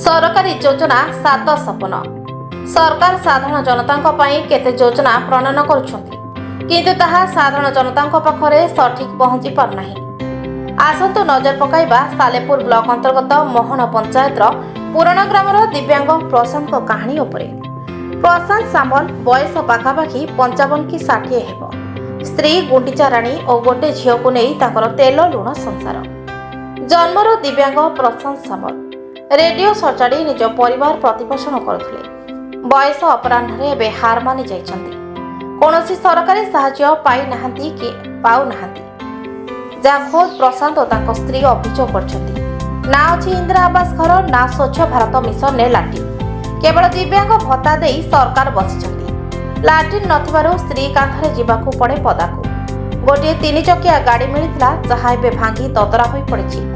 सरकारी योजना सात सपन सरकार साधारण जनता केते योजना प्रणयन करुछंती किंतु ताहा साधारण जनता पाखरे सठिक पहुंची पारना। आसतु नजर पकाइबा सालेपुर ब्लॉक अंतर्गत मोहन पंचायतर पुराना ग्रामर दिव्यांग प्रशांत कहानी उपरे। प्रशांत सामल बयस पाखापाखि 55 कि 60 हेब। स्त्री गुंडीचा राणी और गोटे झील को नहीं ताकर तेल लुण संसार। जन्मर दिव्यांग प्रशांत सामल रेडियो सजाड़ी निज परिवार प्रतिपोषण करुले। बयस अपराह्न एवं हार मानि जाइछन्ति। कौनसी सरकारी साहाय्य पाई नाहंती कि पाउ नाहंती जहाँ खोद प्रशांत और तांको स्त्री अभियोग करछन्ति। ना अछि इंदिरा आवास घर ना स्वच्छ भारत मिशन ने लाट्रिन। केवल दिव्यांग भत्ता देई सरकार बसिछन्ति। लाट्रिन नथिबारु स्त्री कांथरे जिबाकू पड़े पदाकू। गोटे 3 चकिया गाड़ी मिलिथिला जहाँ एबे भांगी ददरा होई पड़िछि।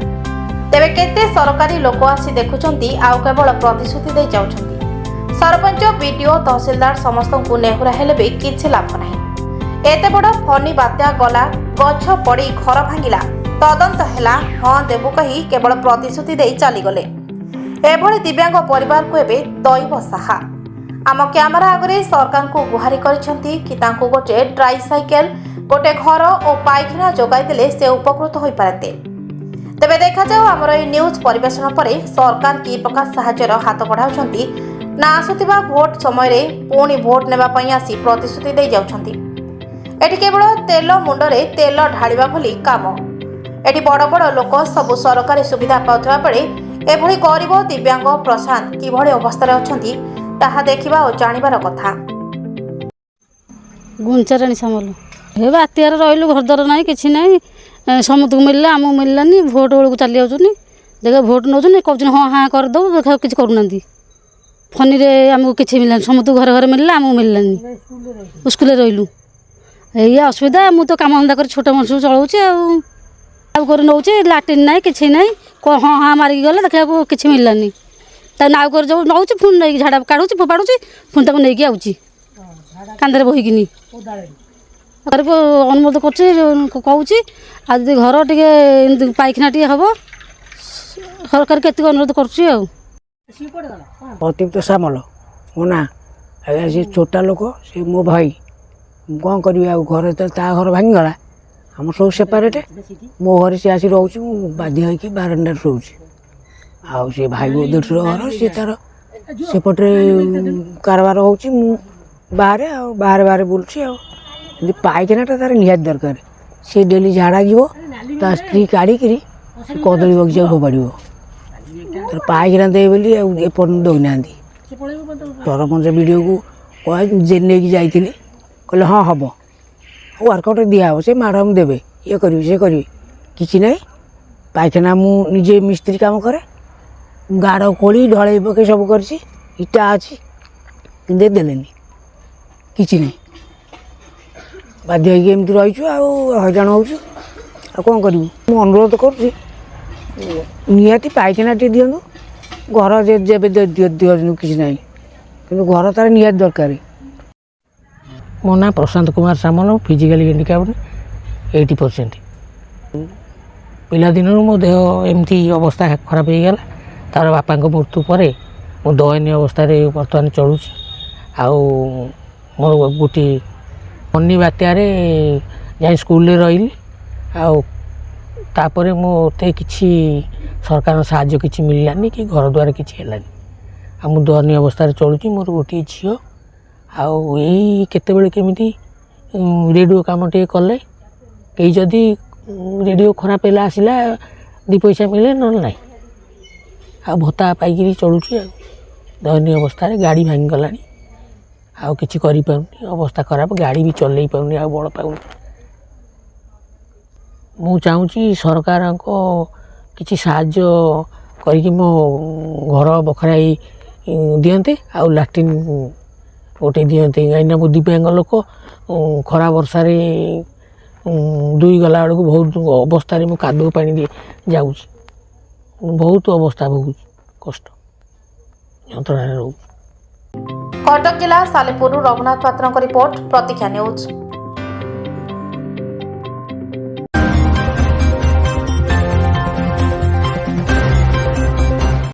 तेबे केते सरकारी लोक आसी देखुचंती आउ केवल प्रतिश्रुति दे जाउछंती। सरपंच बीडीओ तहसीलदार समस्त को नेहुरा हेले भी किछि लाभ नाही। एते बड़ फनी बात्या गला गछ पड़ी घर भांगिला तदंत हेला हाँ देबु कही केवल प्रतिश्रुति दे चली गले। एभली दिव्यांग परिवार को एबे दैव साहा। आम कैमरा आगरे सरकार को गुहारी करिसंती कि तांको गोटे ट्राइसाइकेल गोटे घर और पाइखाना जोगाई देले से उपकृत होई पारते। तेबे देखा जाओ आमर ए न्यूज परिवेषण पर सरकार कि प्रकार साहाय्यर हाथ बढ़ाउछंती ना आसुथिबा भोट समय रे पुणी भोट नेबा पई आसी प्रतिश्रुति दे जाउछंती। एठी केवल तेल मुंडरे तेल ढालिबा भली काम। एठी बड़ बड़ लोक सब सरकारी सुविधा पाउथबा बेले एभली गरीब दिव्यांग प्रशांत किभली अवस्था अछंती ताहा देखिबा और जानिबार कथा। गुंचाराणी सामल हे बात्यार रहिलु घरद्वार नाही किछि नाही समस्त को मिलला आमको मिललानी भोट बेलू चली जाऊँ देखा भोट नौ कहते हाँ हाँ करदे देखा किसी करूना फनी रे आमको किसी मिललानी समस्त घर घर मिलला आमको मिललानी स्कूल रही ये असुविधा मु तो कम धंदा कर छोट मनुष्य चलाऊँ कर नौचे लाट्रिन ना कि ना हाँ हाँ मारिक गले देखा किसी मिललानी नाव कर जो नौ पुणी नहीं झाड़ा काढ़ुची फोपाड़ुची पुणी तक नहीं आऊँगी कांधे बोहिकी अनुमोद करुँची आज घर टे पाइखाना टे हम सरकार के अनुरोध कर सामल मो ना सी छोटा लोक सी मो भाई कौन करी घर घर भांगीगला आम सब सेपारेट मो घर सी आसी रोचे बाध्य होगी बारंडार रोचे आउ सी भाई देढ़ घर सी तार सेपटे कारबार हो बाहर बाहर बाहर बुलूँ पाइखाना तार निहाती दरकार सी डेली झाड़ा जीव ता स्त्री काढ़ी कदली बगीचा फोपाड़ तर पाइखाना दे बोली एपर्त दौना सरपंच वीडियो को कह नहीं जाइली कहले हाँ हम वर्कआउट दिहब से मैडम देवे ये करी से करी कि ना पाइखाना मुझे मिस्त्री काम करे गाड़ खोली ढल पके सब कर इटा अच्छी देने कि ना बाध्य होमती रहीचु हईराण हो कौन करूँ मु अनुरोध करुँची निहाती पाइखाना टे दिंतु घर जब दिंतु किसी ना कि घर तार निहाती दरकार। मो ना प्रशांत कुमार सामल फिजिकली हैंडिक्याप्ड 80%। पिलादिन मो देह एमती अवस्था खराब हो गला तार बापा मृत्यु पर मो दयनीय अवस्था बर्तमान चलुची मोर गोटे फनी बात्यार जा स्कूल रही आपर मत कि सरकार साहाय्य किसी मिललानी कि घर द्वार किसी है मु दयनीय अवस्था चलुची मोर गोटे झील आते केमी रेडियो कम टे कले कहीं जदि रेडियो खराब है आसला 2 पैसा मिले ना ना आ भत्ता पाई चलुची दयनीय अवस्था गाड़ी भांगी गला किसी करें अवस्था खराब गाड़ी भी चल पाऊनी आ बड़ पाऊनी मु चाहूँगी सरकार को किसी साहाय्य करी मो घर बखराई दियंते आउ लाट्रिन गोटे दियंते कहीं मो दिव्यांग लोक खरा वर्षा दुई गला बेलू बहुत अवस्था मु कादुओ पानी जाऊँ बहुत अवस्था भोग कष्ट यंत्रणा रोच। कटक जिला सालेपुर रघुनाथ पात्र रिपोर्ट प्रतीक्षा न्यूज।